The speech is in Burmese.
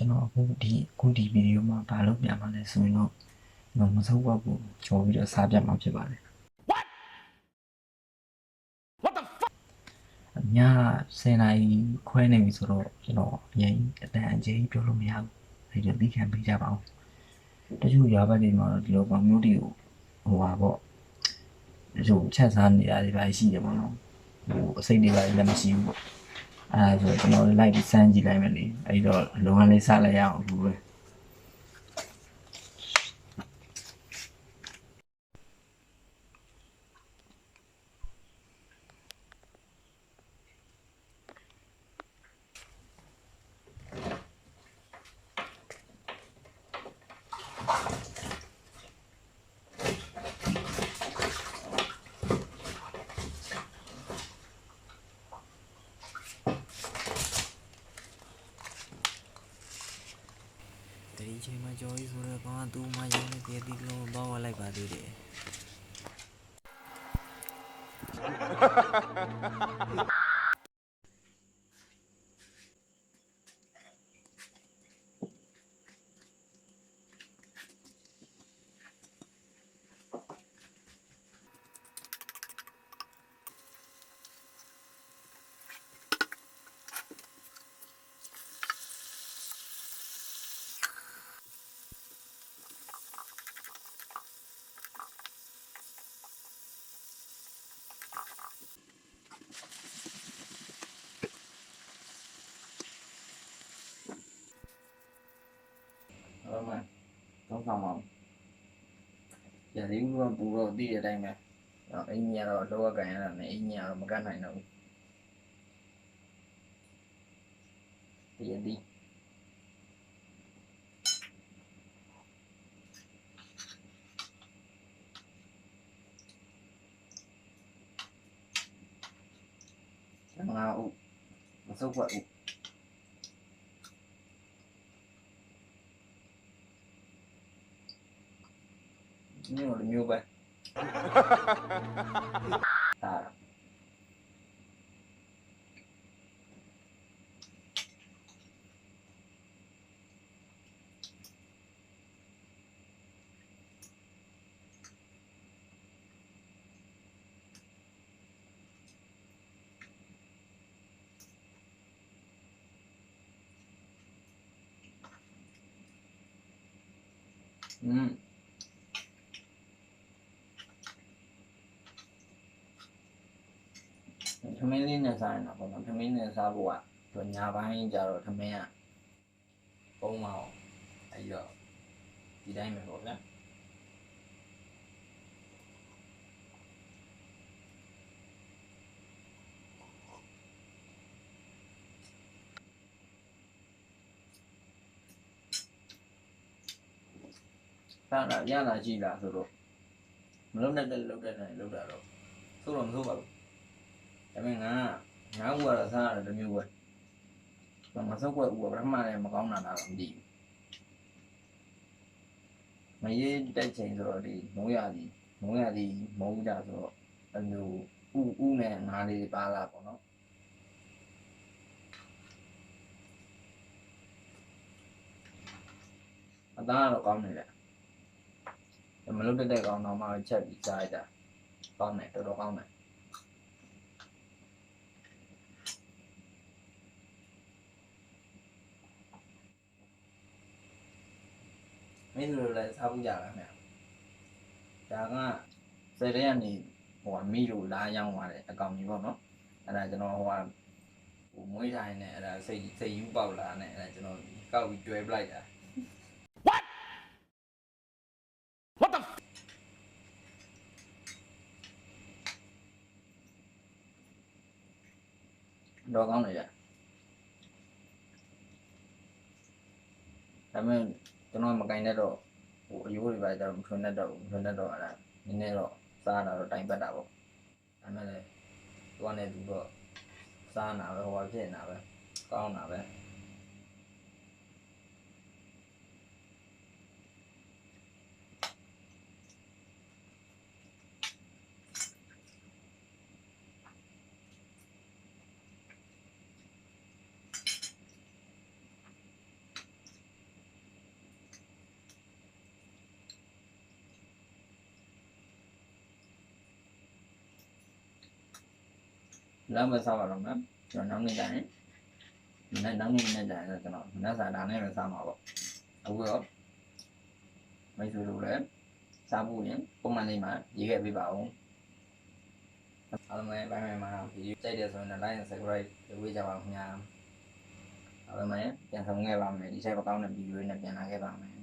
ကျွန်တော်အခုဒီဗီဒီယိုမှာဘာလုပ်ပြမှာလဲဆိုရင်တော့ကျွန်တော်မစိုးဘက်ကိုကြော်ပြီးတော့စားပြမှာဖြစ်ပါတယ်ည10နာရီခွဲနေပြီဆိုတော့ကျွန်တော်အရင်အတန်အကျဉ်းပြောလို့မရဘူးအဲ့ဒါသိခံပေးကြပါဦးတချို့ရွာဘက်တွေမှာတော့ဒီလိုကောင်မျိုးတွေကိုဟိုပါပေါ့တချို့ချက်စားနေတာတွေပါရှိတယ်ပေါ့နော်ဟိုအစိတ်တွေပါလည်းမရှိဘူးပေါ့အဲ့ဒါဆိုကျွန်တော်လိုက်ပြီးစမ်းကြည့်လိုက်မယ်လေအဲ့တော့လုံငန်းလေးစားလိုက်ရအောင်ဘူးပဲတတိချိန်မှာကြော်ကြီးဆိုတော့ကောင်ကသူ့မရောင်းနေပြတိလုံးတော့ဝလိုက်ပါသေးတယ်ဟုတ်မှတော့ဆောင်ပါရည်ဦးကပူတော့တည့်တဲ့အတိုင်းပဲအင်းကြီးကတော့လောကကန်ရတာနဲ့အင်းကြီးကတော့မကတ်နိုင်တော့ဘူးတည့်သည်ငါဥမစုပ်ွက်ဥမျိုးပဲဒါထမင်းလေးနဲ့စားရင်တော့ပေါ့နော်ထမင်းနဲ့စားဖို့ကညာပိုင်းကျတော့ထမင်းကပုံမအောင်အဲ့တော့ဒီတိုင်းပဲပေါ့ဗျာဒါရလာကြည့်လားဆိုတော့မလုံးနဲ့လောက်တဲ့နဲ့လောက်တာတော့ဆိုတော့မဆိုးပါဘူးဒါပေမဲ့ငါဥကတော့စားရတယ်တစ်မျိုးပဲမစုပ်ွက်ဥကပထမလည်းမကောင်းတာတော့မသိဘူးမရေးတက်ချိန်ဆိုတော့ဒီမိုးရသည်မိုးကြဆိုတော့အမျိုးဥနဲ့ငါးလေးပါလာပေါ့နော်အသားကတော့ကောင်းနေတယ်မလုပ်တဲ့ကောင်တော့မှချက်ပြီးစားရတာကောင်းတယ်တော်တော်ကောင်းတယ်မင်းတို့လည်းစားဖို့ကြလားခင်ဗျာဒါကစက်တဲ့ကနေဟိုမိလို့လာရောက်သွားတယ်အကောင်ကြီးပေါ့နော်အဲ့ဒါကျွန်တော်ဟိုမွေးထိုင်နေအဲ့ဒါစိတ်ယူပေါက်လာနေအဲ့ဒါကျွန်တော်ကောက်ပြီးတွဲပလိုက်တာတော့ကောင်းနေကြဒါပေမဲ့ကျွန်တော်မကင်တတ်တော့ဟိုအယိုးတွေပါကြတော့မထွန်းတတ်တော့အဲ့ဒါနည်းနည်းတော့စားတာတော့တိုင်ပတ်တာပေါ့ဒါမဲ့လည်းသူကလည်းသူတော့စားနာပဲဟိုဖြစ်နေတာပဲကောင်းတာပဲ လောက်ပဲစားပါတော့မယ်ကျွန်တော်နောက်နေ့ကျရင်နောက်နေ့နဲ့ကျရင်ကျွန်တော်မနက်စာဒါနဲ့ပဲစားမှာပေါ့အခုတော့မိတ်ဆွေတို့လည်းစားဖို့ရင်ပုံမှန်လေးမှာရေးခဲ့ပေးပါဦးအားလုံးပဲဘိုင်းဘိုင်းမှာဗီဒီယိုကြိုက်တယ်ဆိုရင် like and subscribe လုပ်ပေးကြပါဦးခင်ဗျာအားလုံးပဲပြန်ဆောင်ခဲ့ပါမယ်ဒီဆိုင်ပကောင်းတဲ့ဗီဒီယိုနဲ့ပြန်လာခဲ့ပါမယ်